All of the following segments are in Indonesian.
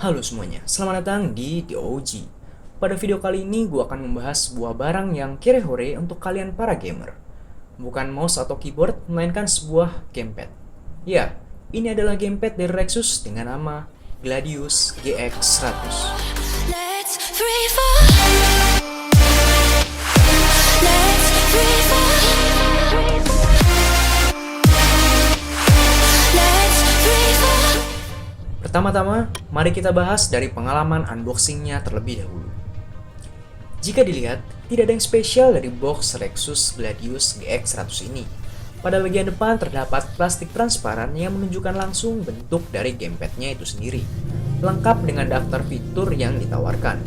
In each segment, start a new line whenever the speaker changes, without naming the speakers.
Halo semuanya, selamat datang di The OG. Pada video kali ini gue akan membahas sebuah barang yang kere-hore untuk kalian para gamer. Bukan mouse atau keyboard, melainkan sebuah gamepad. Ya, ini adalah gamepad dari Rexus dengan nama Gladius GX100.
Let's free fall. Let's free fall. Let's free fall.
Pertama-tama, mari kita bahas dari pengalaman unboxingnya terlebih dahulu. Jika dilihat, tidak ada yang spesial dari box Rexus Gladius GX100 ini. Pada bagian depan terdapat plastik transparan yang menunjukkan langsung bentuk dari gamepadnya itu sendiri, lengkap dengan daftar fitur yang ditawarkan.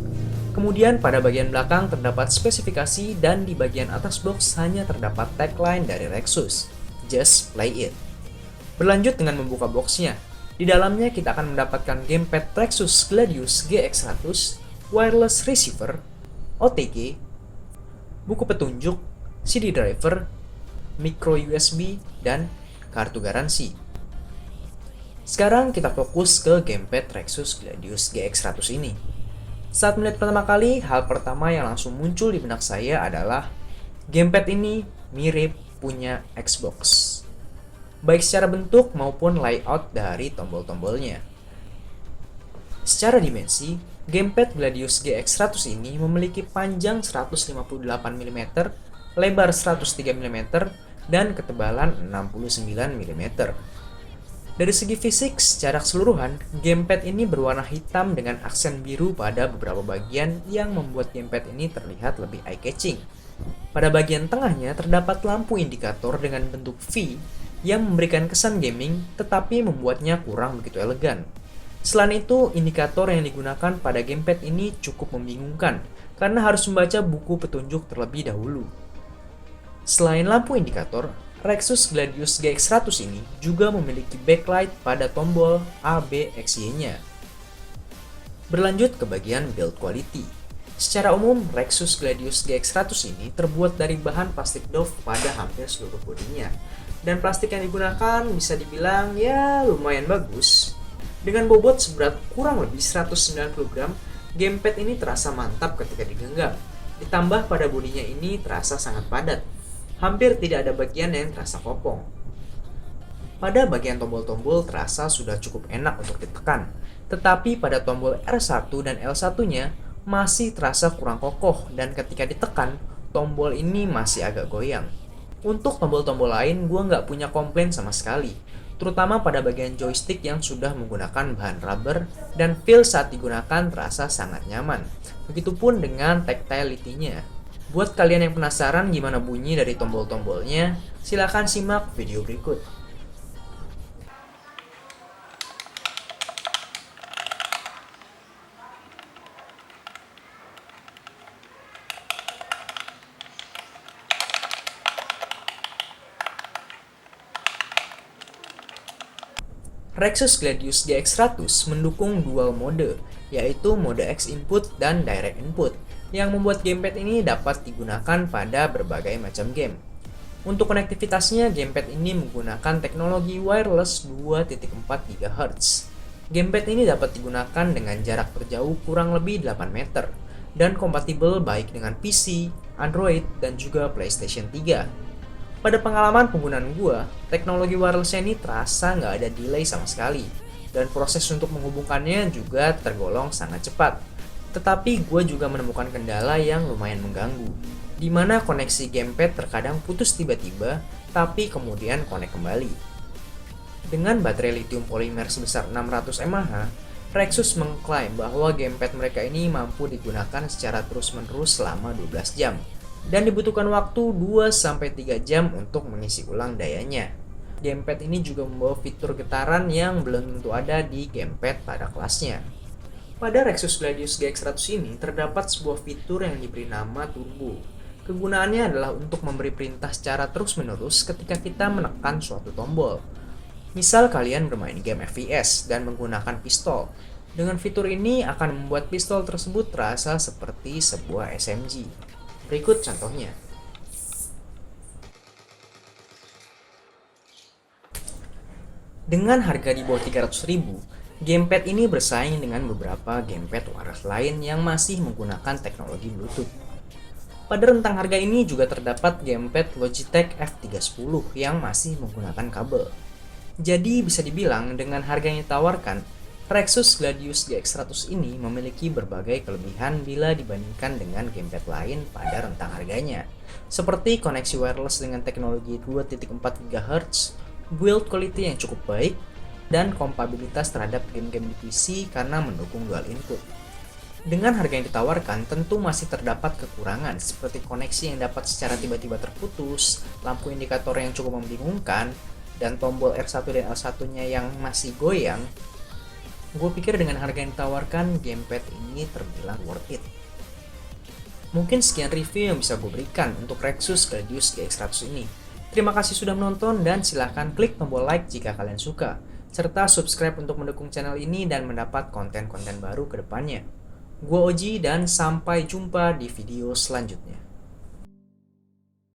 Kemudian pada bagian belakang terdapat spesifikasi dan di bagian atas box hanya terdapat tagline dari Rexus, Just Play It. Berlanjut dengan membuka boxnya, di dalamnya kita akan mendapatkan gamepad Rexus Gladius GX100, wireless receiver, OTG, buku petunjuk, CD driver, micro USB, dan kartu garansi. Sekarang kita fokus ke gamepad Rexus Gladius GX100 ini. Saat melihat pertama kali, hal pertama yang langsung muncul di benak saya adalah gamepad ini mirip punya Xbox, baik secara bentuk maupun layout dari tombol-tombolnya. Secara dimensi, gamepad Gladius GX100 ini memiliki panjang 158 mm, lebar 103 mm, dan ketebalan 69 mm. Dari segi fisik, secara keseluruhan, gamepad ini berwarna hitam dengan aksen biru pada beberapa bagian yang membuat gamepad ini terlihat lebih eye-catching. Pada bagian tengahnya terdapat lampu indikator dengan bentuk V yang memberikan kesan gaming tetapi membuatnya kurang begitu elegan. Selain itu, indikator yang digunakan pada gamepad ini cukup membingungkan karena harus membaca buku petunjuk terlebih dahulu. Selain lampu indikator, Rexus Gladius GX100 ini juga memiliki backlight pada tombol A, B, X, Y-nya. Berlanjut ke bagian build quality. Secara umum, Rexus Gladius GX100 ini terbuat dari bahan plastik doff pada hampir seluruh bodinya. Dan plastik yang digunakan bisa dibilang ya lumayan bagus. Dengan bobot seberat kurang lebih 190 gram, gamepad ini terasa mantap ketika digenggam. Ditambah pada bodinya ini terasa sangat padat. Hampir tidak ada bagian yang terasa kopong. Pada bagian tombol-tombol terasa sudah cukup enak untuk ditekan. Tetapi pada tombol R1 dan L1-nya masih terasa kurang kokoh dan ketika ditekan, tombol ini masih agak goyang. Untuk tombol-tombol lain, gue nggak punya komplain sama sekali. Terutama pada bagian joystick yang sudah menggunakan bahan rubber dan feel saat digunakan terasa sangat nyaman. Begitupun dengan tactility-nya. Buat kalian yang penasaran gimana bunyi dari tombol-tombolnya, silahkan simak video berikut. Rexus Gladius GX100 mendukung dual mode, yaitu mode X input dan direct input, yang membuat gamepad ini dapat digunakan pada berbagai macam game. Untuk konektivitasnya, gamepad ini menggunakan teknologi wireless 2.4 GHz. Gamepad ini dapat digunakan dengan jarak terjauh kurang lebih 8 meter, dan kompatibel baik dengan PC, Android, dan juga PlayStation 3. Pada pengalaman penggunaan gua, teknologi wireless ini terasa nggak ada delay sama sekali, dan proses untuk menghubungkannya juga tergolong sangat cepat. Tetapi gua juga menemukan kendala yang lumayan mengganggu, di mana koneksi gamepad terkadang putus tiba-tiba, tapi kemudian connect kembali. Dengan baterai lithium polimer sebesar 600 mAh, Rexus mengklaim bahwa gamepad mereka ini mampu digunakan secara terus-menerus selama 12 jam. Dan dibutuhkan waktu 2-3 jam untuk mengisi ulang dayanya. Gamepad ini juga membawa fitur getaran yang belum tentu ada di gamepad pada kelasnya. Pada Rexus Gladius GX100 ini terdapat sebuah fitur yang diberi nama Turbo. Kegunaannya adalah untuk memberi perintah secara terus-menerus ketika kita menekan suatu tombol. Misal kalian bermain game FPS dan menggunakan pistol. Dengan fitur ini akan membuat pistol tersebut terasa seperti sebuah SMG. Berikut contohnya. Dengan harga di bawah 300.000, Gamepad ini bersaing dengan beberapa gamepad waras lain yang masih menggunakan teknologi Bluetooth. Pada rentang harga ini juga terdapat gamepad Logitech F310 yang masih menggunakan kabel. Jadi bisa dibilang dengan harga yang ditawarkan, Rexus Gladius GX100 ini memiliki berbagai kelebihan bila dibandingkan dengan gamepad lain pada rentang harganya, seperti koneksi wireless dengan teknologi 2.4 GHz, build quality yang cukup baik, dan kompatibilitas terhadap game-game di PC karena mendukung dual input. Dengan harga yang ditawarkan, tentu masih terdapat kekurangan seperti koneksi yang dapat secara tiba-tiba terputus, lampu indikator yang cukup membingungkan, dan tombol R1 dan L1-nya yang masih goyang. Gue pikir dengan harga yang ditawarkan, gamepad ini terbilang worth it. Mungkin sekian review yang bisa gue berikan untuk Rexus Gladius GX100 ini. Terima kasih sudah menonton dan silahkan klik tombol like jika kalian suka, serta subscribe untuk mendukung channel ini dan mendapat konten-konten baru ke depannya. Gue Oji dan sampai jumpa di video selanjutnya.